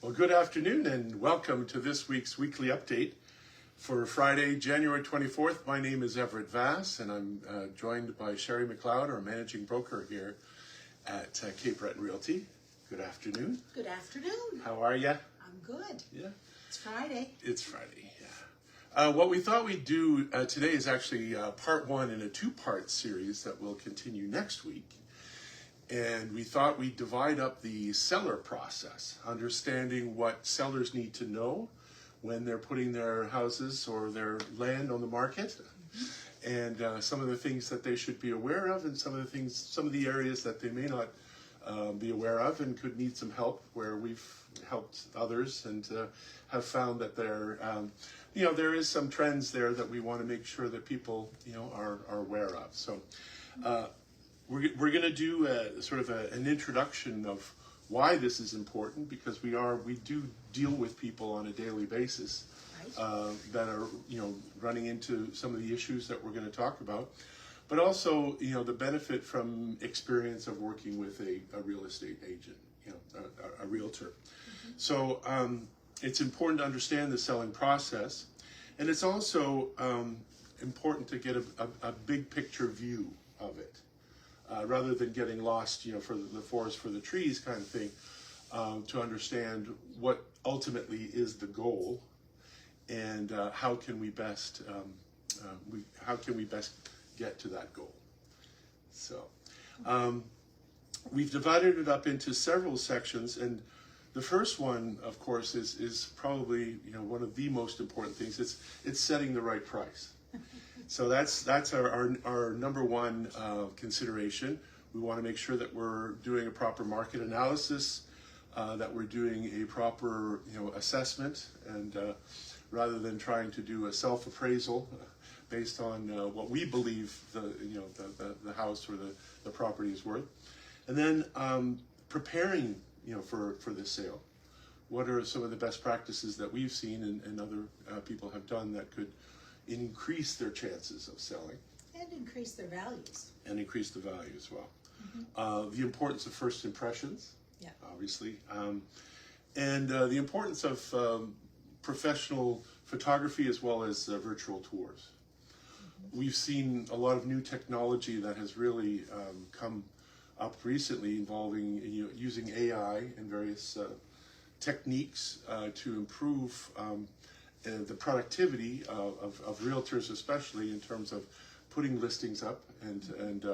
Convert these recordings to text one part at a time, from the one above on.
Well, good afternoon and welcome to this week's weekly update for Friday, January 24th. My name is Everett Vass and I'm joined by Sherry McLeod, our managing broker here at Cape Breton Realty. Good afternoon. Good afternoon. How are you? I'm good. Yeah. It's Friday. It's Friday, yeah. What we thought we'd do today is actually part one in a two-part series that will continue next week. And we thought we'd divide up the seller process, understanding what sellers need to know when they're putting their houses or their land on the market, and some of the things that they should be aware of, and some of the areas that they may not be aware of and could need some help, where we've helped others and have found that there is some trends there that we want to make sure that people are aware of. So. We're going to do an introduction of why this is important, because we do deal with people on a daily basis that are running into some of the issues that we're going to talk about, but also the benefit from experience of working with a real estate agent, a realtor. Mm-hmm. So it's important to understand the selling process, and it's also important to get a big picture view of it. Rather than getting lost, for the forest for the trees kind of thing, to understand what ultimately is the goal, and how can we best get to that goal. So we've divided it up into several sections, and the first one, of course, is probably one of the most important things. It's setting the right price. So that's our number one consideration. We want to make sure that we're doing a proper market analysis, that we're doing a proper assessment, and rather than trying to do a self-appraisal based on what we believe the house or the property is worth, and then preparing for the sale. What are some of the best practices that we've seen and other people have done that could increase their chances of selling, and increase their values, and increase the value as well. Mm-hmm. The importance of first impressions, obviously, and the importance of professional photography as well as virtual tours. Mm-hmm. We've seen a lot of new technology that has really come up recently, involving using AI and various techniques to improve the productivity of realtors, especially in terms of putting listings up and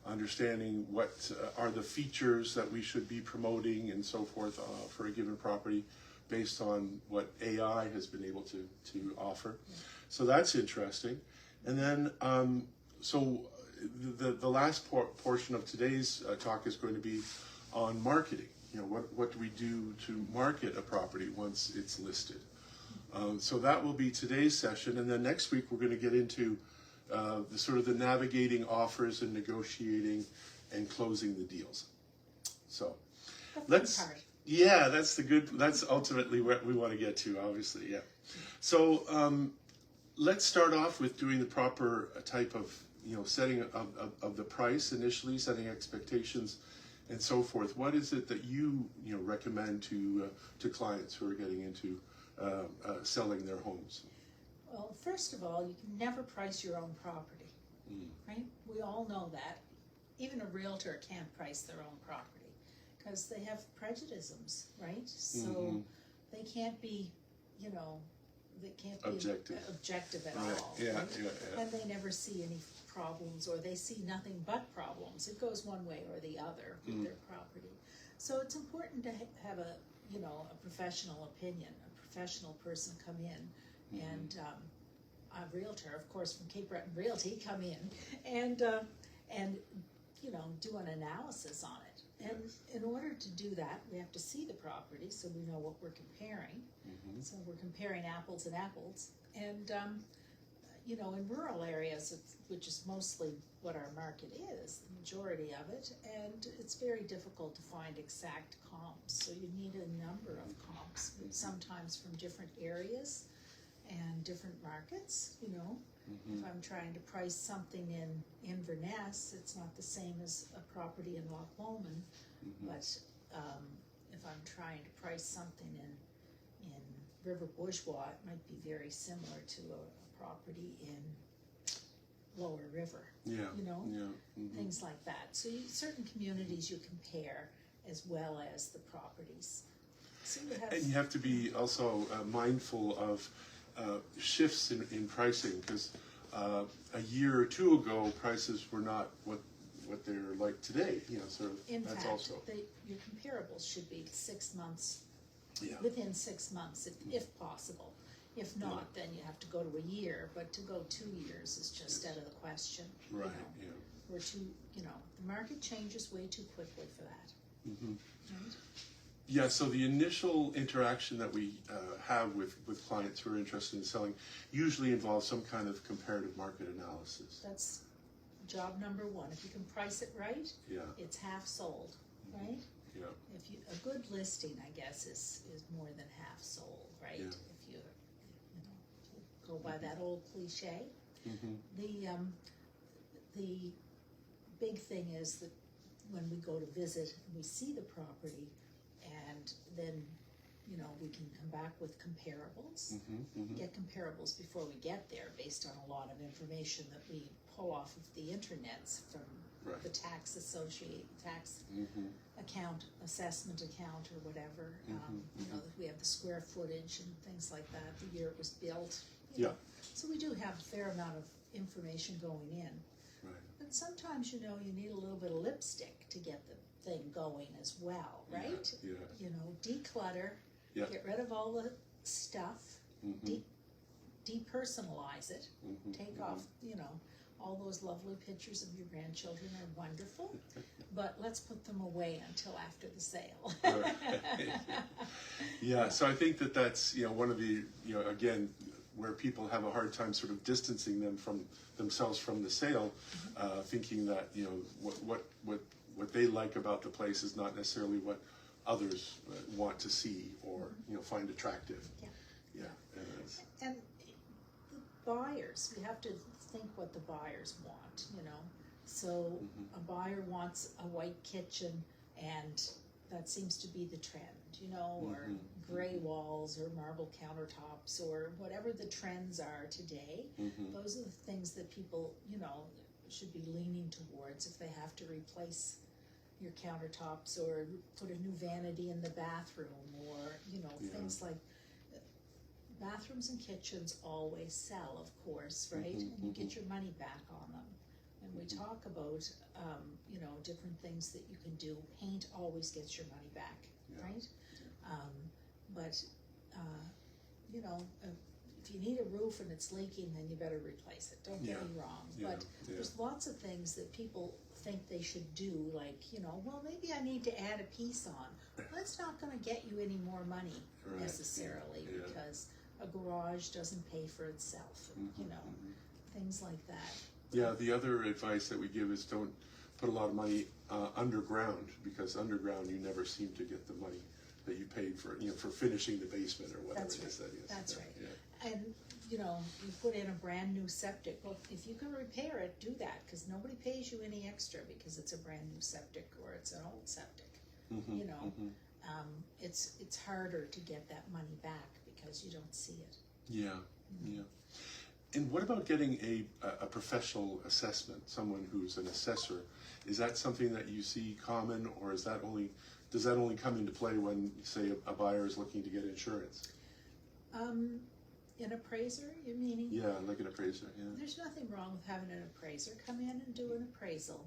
understanding what are the features that we should be promoting and so forth for a given property based on what AI has been able to offer. Yeah. So that's interesting. And then, so the last portion of today's talk is going to be on marketing. What do we do to market a property once it's listed? So that will be today's session, and then next week we're going to get into the navigating offers and negotiating and closing the deals. So that's ultimately what we want to get to, obviously, yeah. So let's start off with doing the proper type of setting of the price initially, setting expectations and so forth. What is it that you recommend to clients who are getting into selling their homes? Well, first of all, you can never price your own property, right? We all know that. Even a realtor can't price their own property because they have prejudices, right? So they can't be, objective at all. Yeah, right? Yeah. And they never see any problems, or they see nothing but problems. It goes one way or the other with their property. So it's important to have a professional opinion, a professional person come in, and a realtor, of course, from Cape Breton Realty, come in and do an analysis on it. And in order to do that, we have to see the property so we know what we're comparing. So we're comparing apples and apples. And in rural areas, which is mostly what our market is, the majority of it, and it's very difficult to find exact comps. So you need a number of comps, sometimes from different areas and different markets. If I'm trying to price something in Inverness, it's not the same as a property in Loch Lomond. But if I'm trying trying to price something in River Bourgeois, it might be very similar to a property in Lower River. Yeah. You know, Yeah. things like that. So certain communities you compare as well as the properties. So you have, And you have to be also mindful of shifts in pricing, because a year or two ago, prices were not what they're like today. You know, sort of. in That's fact, also. your comparables should be 6 months, Yeah. within 6 months, if possible. If not, then you have to go to a year, but to go 2 years is just out of the question. Right. You know. Yeah. We're too, the market changes way too quickly for that. Mm-hmm. Right? Yeah, so the initial interaction that we have with clients who are interested in selling usually involves some kind of comparative market analysis. That's job number one. If you can price it right, Yeah, it's half sold, right? yeah, A good listing, I guess, is more than half sold, right? Yeah. If you go by that old cliche. mm-hmm. The big thing is that when we go to visit and we see the property, and then we can come back with comparables. Mm-hmm. Mm-hmm. Get comparables before we get there, based on a lot of information that we pull off of the internets from Right. the tax Mm-hmm. account, assessment account, or whatever. We have the square footage and things like that, the year it was built. Yeah. So we do have a fair amount of information going in. Right. But sometimes, you need a little bit of lipstick to get the thing going as well, right? Yeah. Declutter, Yeah. get rid of all the stuff, Mm-hmm. depersonalize it, Mm-hmm. take off, all those lovely pictures of your grandchildren are wonderful, but let's put them away until after the sale. Right. Yeah, so I think that's one of the again, where people have a hard time sort of distancing themselves from the sale, thinking that what they like about the place is not necessarily what others want to see or find attractive. Yeah. Yeah, and it's- And the buyers, we have to think what the buyers want, So a buyer wants a white kitchen, and that seems to be the trend, or gray walls or marble countertops or whatever the trends are today. Those are the things that people, should be leaning towards if they have to replace your countertops or put a new vanity in the bathroom, or, things like bathrooms and kitchens always sell, of course, right? And you get your money back on them. And we talk about, different things that you can do. Paint always gets your money back, right? But if you need a roof and it's leaking, then you better replace it. Don't get me wrong. But there's lots of things that people think they should do, like, well, maybe I need to add a piece on. Well, it's not going to get you any more money necessarily, because a garage doesn't pay for itself, things like that. Yeah, the other advice that we give is don't put a lot of money underground, because underground you never seem to get the money that you paid for, for finishing the basement or whatever That's it is that is. That's right. Yeah. And, you put in a brand new septic. Well, if you can repair it, do that, because nobody pays you any extra because it's a brand new septic or it's an old septic. It's harder to get that money back because you don't see it. Yeah, yeah. And what about getting a professional assessment, someone who's an assessor? Is that something that you see common, or does that only come into play when, say, a buyer is looking to get insurance? An appraiser, you're meaning? Yeah, like an appraiser, yeah. There's nothing wrong with having an appraiser come in and do an appraisal,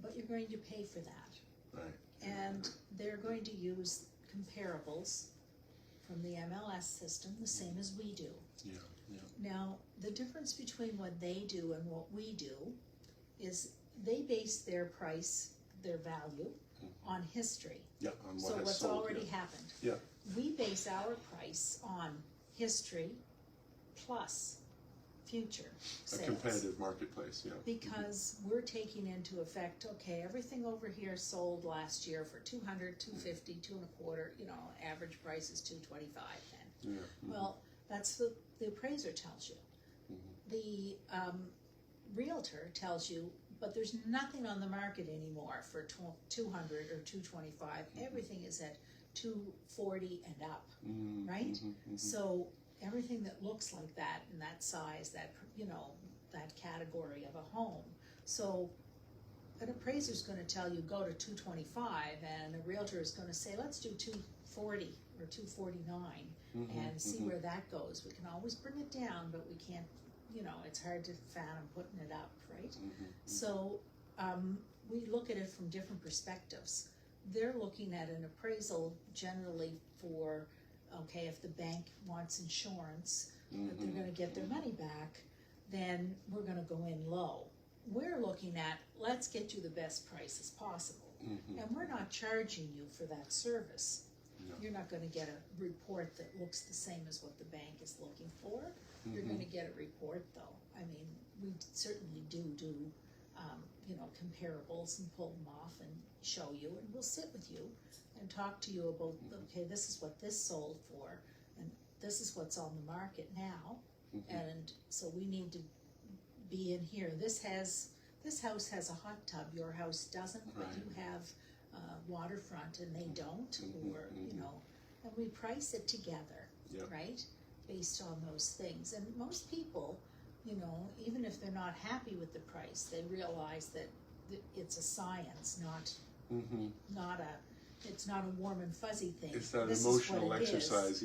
but you're going to pay for that. Right. And they're going to use comparables from the MLS system, the same as we do. Yeah, yeah. Now, the difference between what they do and what we do is they base their price, their value, on history. Yeah, on what So has what's sold, already happened. Yeah. We base our price on history plus future A sales. competitive marketplace, yeah. Because we're taking into effect, okay, everything over here sold last year for $200, $250, $225, average price is $225 then. Yeah. Well, that's the appraiser tells you. The realtor tells you, but there's nothing on the market anymore for $200 or $225. Everything is at 240 and up, right? So everything that looks like that in that size, that, you know, that category of a home. So an appraiser's gonna tell you go to 225, and a realtor is gonna say, let's do 240 or 249 and see where that goes. We can always bring it down, but we can't, you know, it's hard to fathom putting it up, right? So we look at it from different perspectives. They're looking at an appraisal generally for, okay, if the bank wants insurance, that they're gonna get their money back, then we're gonna go in low. We're looking at, let's get you the best prices possible. And we're not charging you for that service. No. You're not gonna get a report that looks the same as what the bank is looking for. You're gonna get a report though. I mean, we certainly do you know, comparables and pull them off and show you, and we'll sit with you and talk to you about, okay, this is what this sold for, and this is what's on the market now, and so we need to be in here. This house has a hot tub, your house doesn't, but you have waterfront and they don't, or, you know, and we price it together, right, based on those things. And most people, you know, even if they're not happy with the price, they realize that it's a science, not it's not a warm and fuzzy thing. It's that This emotional is what it exercise, is.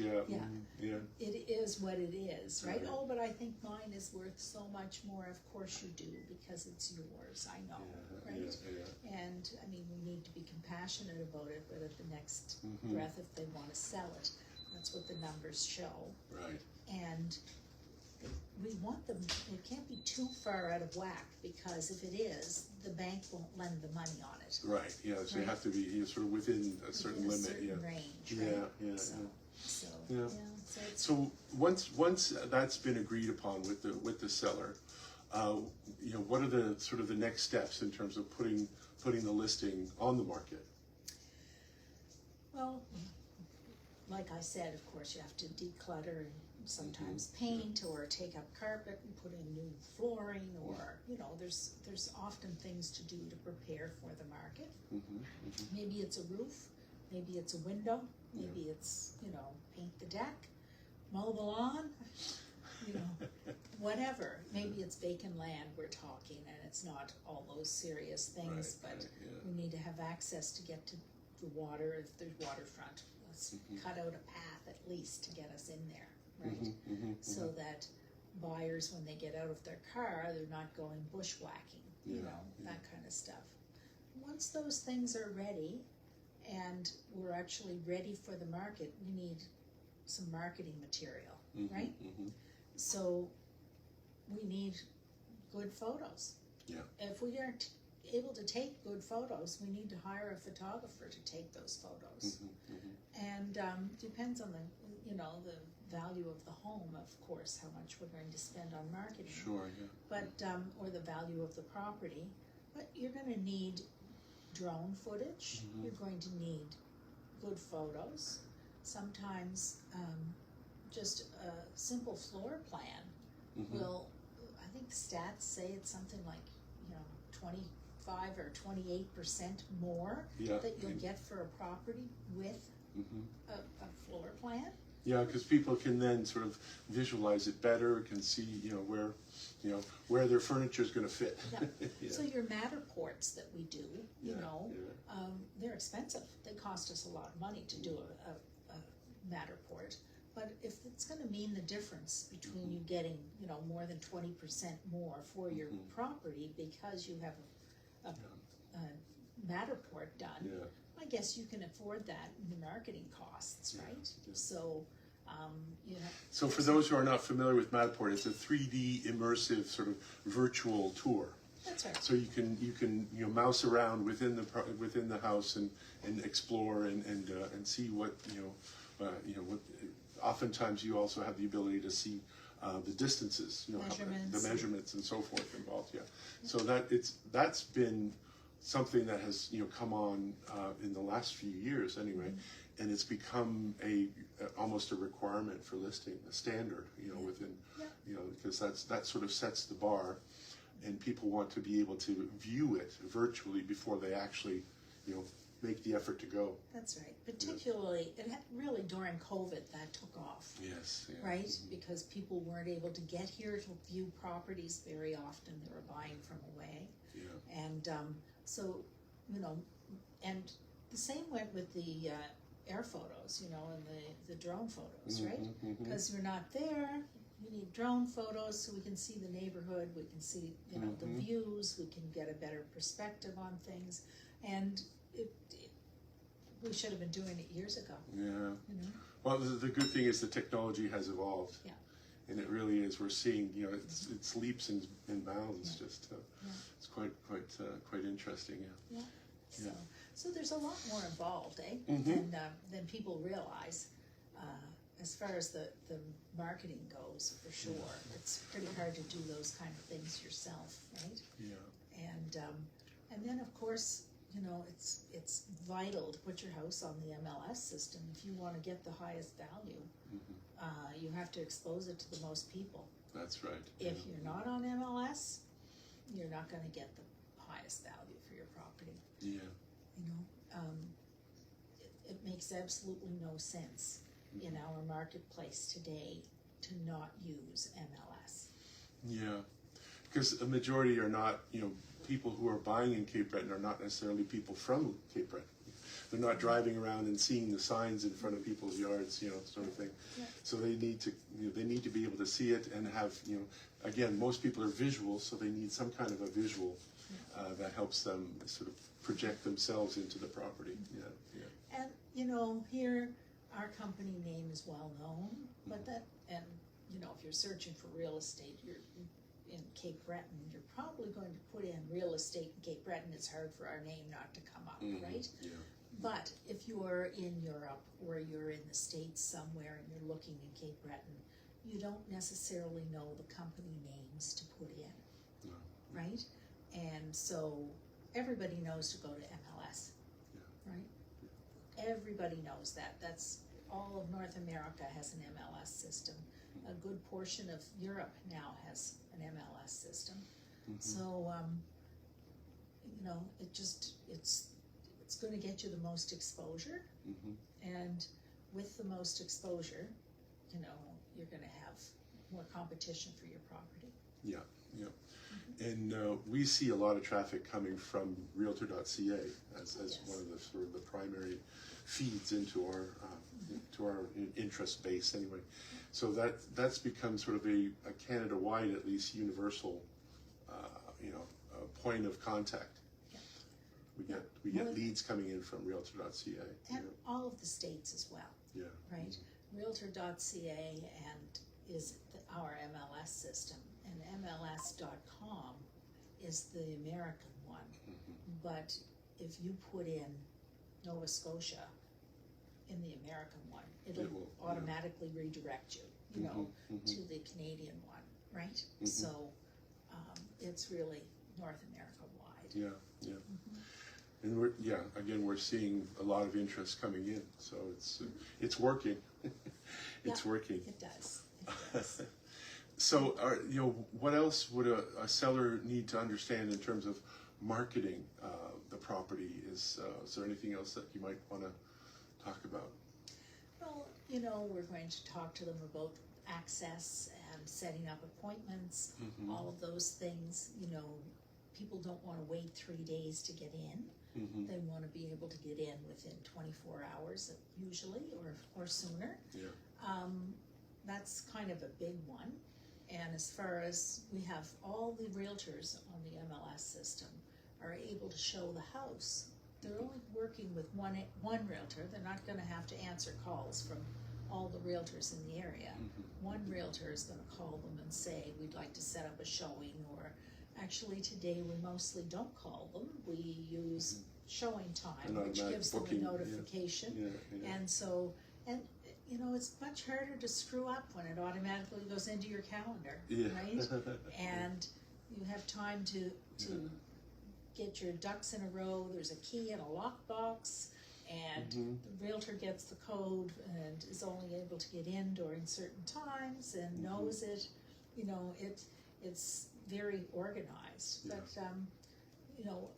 yeah. It is what it is, right? Right. Oh, but I think mine is worth so much more. Of course you do, because it's yours, I know, right? And, I mean, we need to be compassionate about it, but at the next breath, if they wanna sell it, that's what the numbers show. Right. And we want them, it can't be too far out of whack, because if it is, the bank won't lend the money on it. Right, yeah, so you Right. have to be sort of within a certain Within a limit, certain range, right? So, Yeah. so it's, So once that's been agreed upon with the seller, you know, what are the sort of the next steps in terms of putting the listing on the market? well, like I said, of course, you have to declutter and sometimes paint or take up carpet and put in new flooring, or, you know, there's often things to do to prepare for the market. Maybe it's a roof, maybe it's a window, maybe it's, you know, paint the deck, mow the lawn, you know, whatever. Maybe it's vacant land we're talking, and it's not all those serious things, but we need to have access to get to the water if there's waterfront. Let's cut out a path at least to get us in there, right? So that buyers, when they get out of their car, they're not going bushwhacking, you know, that kind of stuff. Once those things are ready, and we're actually ready for the market, we need some marketing material, right? So we need good photos. Yeah. If we aren't able to take good photos, we need to hire a photographer to take those photos. And depends on the, you know, the value of the home, of course, how much we're going to spend on marketing. Sure, yeah. But, or the value of the property. But you're gonna need drone footage, you're going to need good photos, sometimes just a simple floor plan will, I think stats say it's something like, you know, 25 or 28% more that you'll get for a property with a floor plan. Yeah, because people can then sort of visualize it better, can see, you know, where their furniture is going to fit. So your Matterports that we do, you know, they're expensive. They cost us a lot of money to do a Matterport. But if it's going to mean the difference between you getting, you know, more than 20% more for your property because you have a Matterport done, I guess you can afford that in the marketing costs, right? So, you know. So for those who are not familiar with Matterport, it's a 3D immersive sort of virtual tour. That's right. So you can mouse around within the house and explore and see what what. Oftentimes you also have the ability to see the distances, the measurements and so forth involved. Yeah. So that's been something that has come on in the last few years anyway, and it's become almost a requirement for listing, a standard within because that sort of sets the bar, and people want to be able to view it virtually before they actually make the effort to go. That's right. Particularly, really during COVID that took off, Yes. Yeah. right? Because people weren't able to get here to view properties very often. They were buying from away. Yeah. And so, you know, and the same went with the air photos, you know, and the drone photos, right? Because you're not there, you need drone photos so we can see the neighborhood, we can see, you know, the views, we can get a better perspective on things, and we should have been doing it years ago. Yeah. You know? Well, the good thing is the technology has evolved. Yeah. And it really is. We're seeing, you know, it's leaps and bounds. Yeah. Just it's quite interesting. Yeah. Yeah. So there's a lot more involved, eh? Than people realize. As far as the marketing goes, for sure, it's pretty hard to do those kind of things yourself, right? Yeah. And then of course, you know, it's vital to put your house on the MLS system if you want to get the highest value. You have to expose it to the most people. That's right. If you're not on MLS, you're not going to get the highest value for your property. Yeah. You know, it makes absolutely no sense in our marketplace today to not use MLS. Yeah. Because a majority are not, you know, people who are buying in Cape Breton are not necessarily people from Cape Breton. They're not driving around and seeing the signs in front of people's yards, you know, sort of thing. Yeah. So they need to, you know, they need to be able to see it and have, you know, again, most people are visual, so they need some kind of a visual that helps them sort of project themselves into the property. Yeah, yeah. And, you know, here, our company name is well known, but and, you know, if you're searching for real estate, you're in Cape Breton, you're probably going to put in real estate in Cape Breton. It's hard for our name not to come up, right? Yeah. But if you're in Europe or you're in the States somewhere and you're looking in Cape Breton, you don't necessarily know the company names to put in, No. right? And so everybody knows to go to MLS, right? Everybody knows that. That's all of North America has an MLS system. A good portion of Europe now has an MLS system. So, you know, it's going to get you the most exposure, and with the most exposure, you know, you're going to have more competition for your property. Yeah, yeah. And we see a lot of traffic coming from Realtor.ca as one of the sort of the primary feeds into our to our interest base anyway. So that's become sort of a Canada-wide, at least universal, you know, point of contact. Yeah. We get leads coming in from Realtor.ca. And all of the states as well. Yeah. Right? Realtor.ca and is our MLS system, and MLS.com is the American one. But if you put in Nova Scotia in the American one, it will automatically redirect you, you know, to the Canadian one, right? So it's really North America wide. Yeah, yeah. And we're seeing a lot of interest coming in, so it's working. It's working. It does. It does. So, you know, what else would a seller need to understand in terms of marketing the property? Is there anything else that you might want to talk about? Well, you know, we're going to talk to them about access and setting up appointments, all of those things. You know, people don't want to wait 3 days to get in. They want to be able to get in within 24 hours usually, or sooner. Yeah. That's kind of a big one. And as far as we have all the realtors on the MLS system are able to show the house. They're only working with one realtor. They're not going to have to answer calls from all the realtors in the area. One realtor is going to call them and say, we'd like to set up a showing, or actually today we mostly don't call them. We use showing time, which gives them a notification. And so, and you know, it's much harder to screw up when it automatically goes into your calendar, right? And you have time to get your ducks in a row. There's a key in a lockbox, and the realtor gets the code and is only able to get in during certain times and knows it. You know, it's very organized. But you know,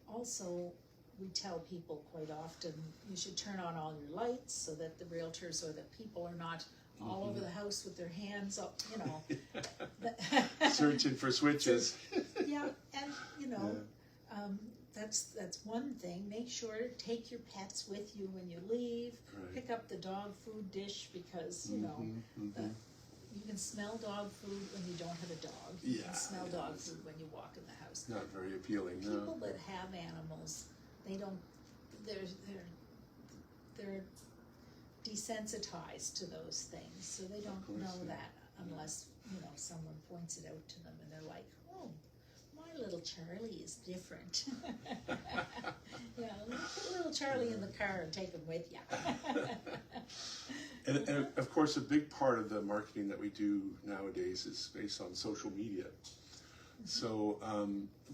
also we tell people quite often, you should turn on all your lights so that the realtors or the people are not all over the house with their hands up, you know. Searching for switches. Yeah, and you know, that's one thing. Make sure to take your pets with you when you leave. Right. Pick up the dog food dish because you know you can smell dog food when you don't have a dog. You can smell dog food when you walk in the house. Not very appealing. People that have animals, they don't. They're desensitized to those things, so they don't know that unless you know someone points it out to them, and they're like, "Oh, my little Charlie is different." Yeah, put little Charlie in the car and take him with you. And of course, a big part of the marketing that we do nowadays is based on social media. So,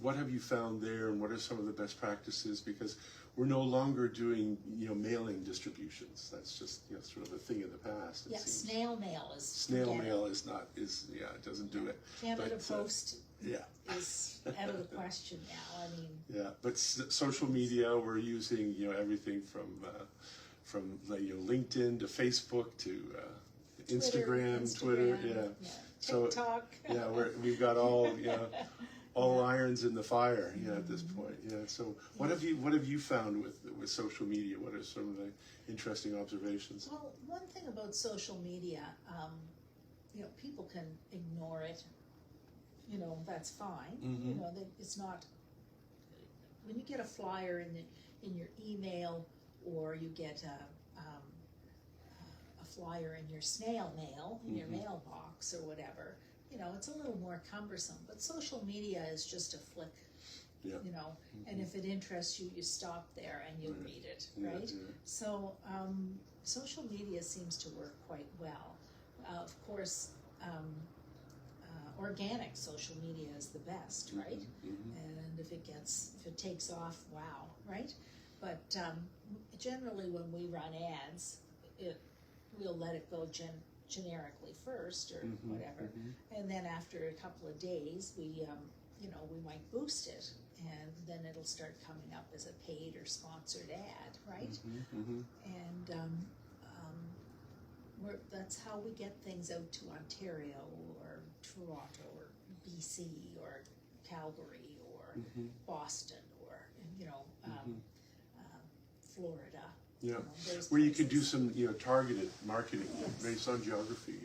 what have you found there, and what are some of the best practices? Because we're no longer doing, mailing distributions. That's just, sort of a thing of the past. Yeah, seems. Snail mail is. Snail mail is not, it doesn't do it. Canada Post yeah. is out of the question now. I mean. Yeah, but social media, we're using, everything from LinkedIn to Facebook to Instagram, Twitter, So TikTok. Yeah, we've got all irons in the fire, at this point. Yeah. So what have you found with social media? What are some of the interesting observations? Well, one thing about social media, people can ignore it. That's fine. Mm-hmm. It's not. When you get a flyer in your email, or you get a flyer in your snail mail, in your mailbox or whatever, it's a little more cumbersome. But social media is just a flick, and if it interests you, you stop there and you read it, right? Yeah. So social media seems to work quite well. Of course, organic social media is the best, right? And if it takes off, wow, right? But generally, when we run ads, we'll let it go generically first or whatever, and then after a couple of days, we might boost it, and then it'll start coming up as a paid or sponsored ad, right? And that's how we get things out to Ontario or Toronto or BC or Calgary or Boston or Florida. Yeah, where you can do some targeted marketing based on geography.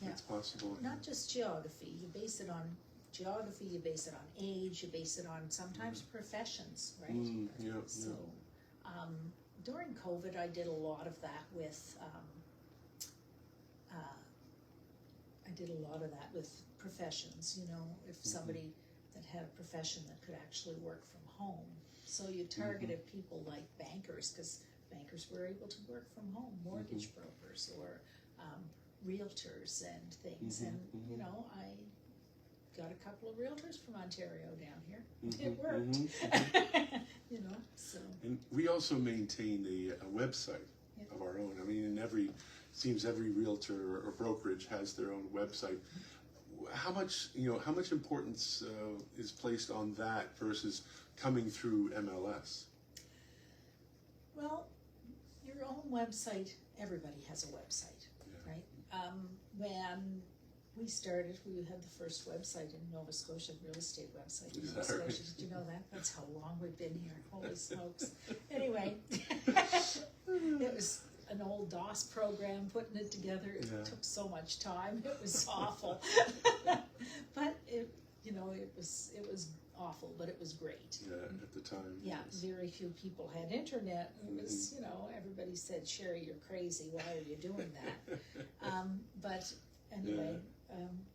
It's possible. Not just geography. You base it on geography. You base it on age. You base it on sometimes professions, right? So during COVID, I did a lot of that with. Professions. If somebody that had a profession that could actually work from home. So you targeted people like bankers, because bankers were able to work from home, mortgage brokers or realtors and things. And, I got a couple of realtors from Ontario down here. It worked, so. And we also maintain a website of our own. I mean, seems every realtor or brokerage has their own website. How much importance is placed on that versus coming through MLS? Well, your own website, everybody has a website, right? When we started, we had the first website in Nova Scotia, real estate website in Nova Scotia. Did you know that? That's how long we've been here. Holy smokes. Anyway, it was an old DOS program, putting it together. It took so much time. It was awful. But it was awful, but it was great. Yeah, at the time. Yeah, very few people had internet. It was, everybody said, "Sherry, you're crazy. Why are you doing that?" But anyway,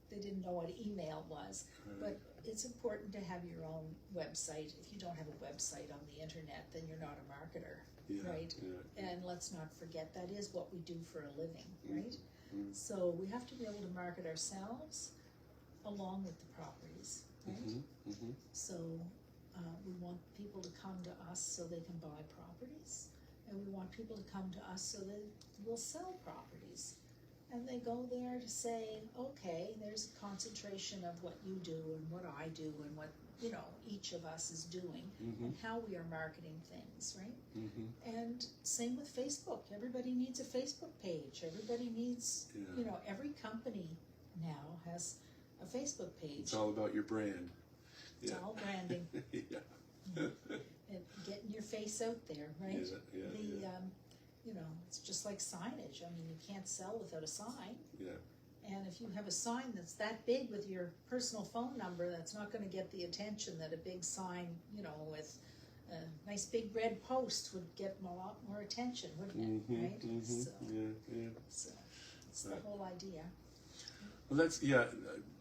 they didn't know what email was. But it's important to have your own website. If you don't have a website on the internet, then you're not a marketer, right? Yeah. And let's not forget, that is what we do for a living, right? So we have to be able to market ourselves along with the properties, right? So we want people to come to us so they can buy properties, and we want people to come to us so that we'll sell properties. And they go there to say, okay, there's a concentration of what you do and what I do and what you know, each of us is doing and how we are marketing things, right? And same with Facebook. Everybody needs a Facebook page. Everybody needs, you know, every company now has a Facebook page. It's all about your brand. It's all branding. Yeah. And getting your face out there, right? You know, it's just like signage. I mean, you can't sell without a sign. Yeah. And if you have a sign that's that big with your personal phone number, that's not going to get the attention that a big sign, you know, with a nice big red post would get a lot more attention, wouldn't it? Right? So, so it's the whole idea. Well, that's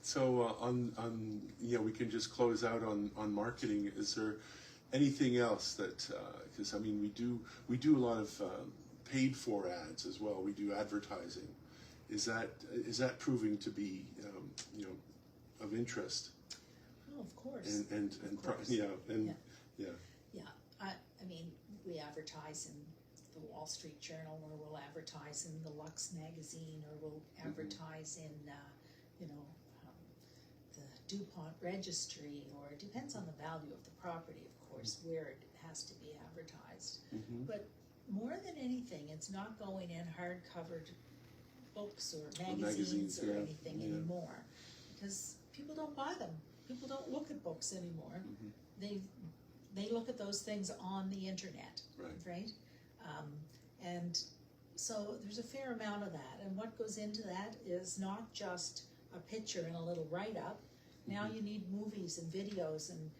so on we can just close out on marketing. Is there anything else that because I mean we do a lot of paid for ads as well. We do advertising. Is that proving to be of interest? Oh, of course. And of course. I mean, we advertise in the Wall Street Journal, or we'll advertise in the Lux magazine, or we'll advertise in the DuPont Registry, or it depends on the value of the property, of course, where it has to be advertised. But more than anything, it's not going in hard-covered books or magazines or anything anymore, because people don't buy them. People don't look at books anymore. They look at those things on the internet, right? And so there's a fair amount of that. And what goes into that is not just a picture and a little write-up. Now you need movies and videos and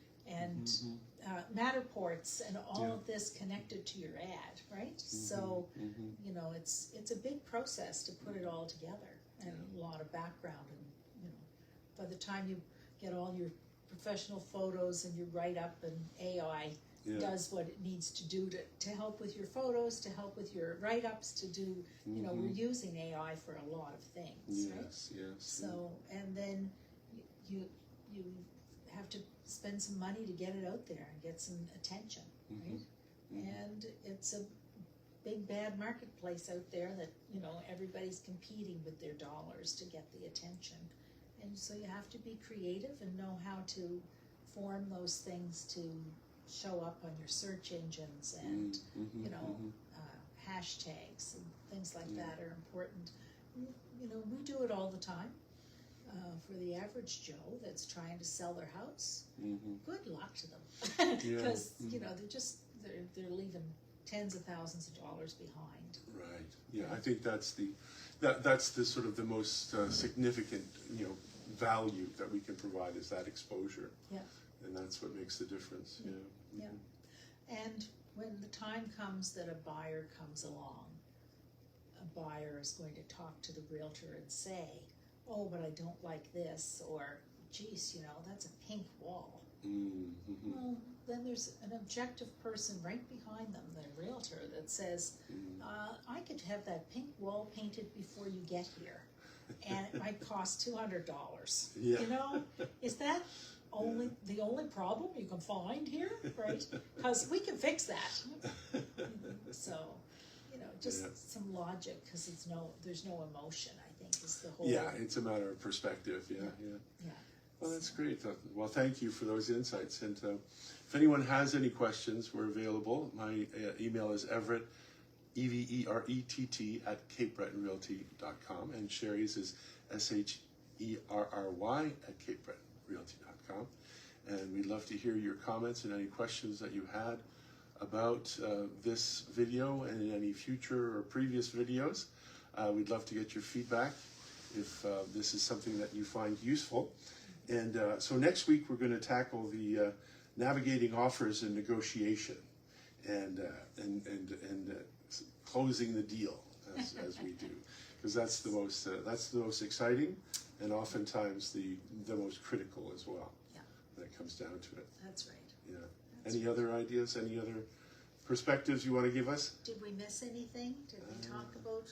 Matterports and all of this connected to your ad, right? So, you know, it's a big process to put it all together, and a lot of background, and you know, by the time you get all your professional photos and your write-up, and AI does what it needs to do to help with your photos, to help with your write-ups, to do, you know, we're using AI for a lot of things, right? So, and then you have to spend some money to get it out there and get some attention, right? And it's a big bad marketplace out there that, you know, everybody's competing with their dollars to get the attention. And so you have to be creative and know how to form those things to show up on your search engines, and you know, hashtags and things like that are important. You know, we do it all the time. For the average Joe that's trying to sell their house, good luck to them, because you know they're leaving tens of thousands of dollars behind. Right. Yeah, I think that's the sort of the most significant value that we can provide, is that exposure. Yeah. And that's what makes the difference. Yeah. And when the time comes that a buyer comes along, a buyer is going to talk to the realtor and say, oh, but I don't like this, or geez, you know, that's a pink wall. Well, then there's an objective person right behind them, the realtor, that says, I could have that pink wall painted before you get here, and it might cost $200. Yeah. You know, is that the only problem you can find here, right? Because we can fix that. So, you know, just some logic, because there's no emotion, I think, is the whole. Yeah, it's a matter of perspective. Yeah. Well, that's great. Well, thank you for those insights. And if anyone has any questions, we're available. My email is Everett, Everett, at CapeBretonRealty.com, and Sherry's is SHERRY at CapeBretonRealty.com. And we'd love to hear your comments and any questions that you had about this video and any future or previous videos. We'd love to get your feedback if this is something that you find useful. And so next week we're going to tackle the navigating offers and negotiation, and closing the deal as we do, because that's the most exciting, and oftentimes the most critical as well. Yeah. When it comes down to it. That's right. Yeah. Any other ideas? Any other perspectives you want to give us? Did we miss anything? Did we talk about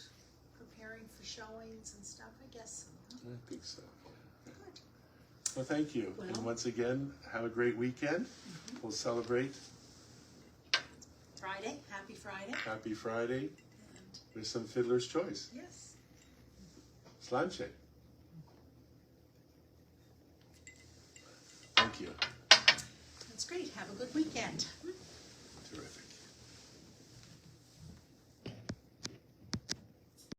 preparing for showings and stuff? I guess so. Huh? I think so. Good. Well, thank you. Well, and once again, have a great weekend. We'll celebrate. Friday. Happy Friday. Happy Friday. And With some Fiddler's Choice. yes. Sláinte. Thank you. That's great. Have a good weekend. Terrific.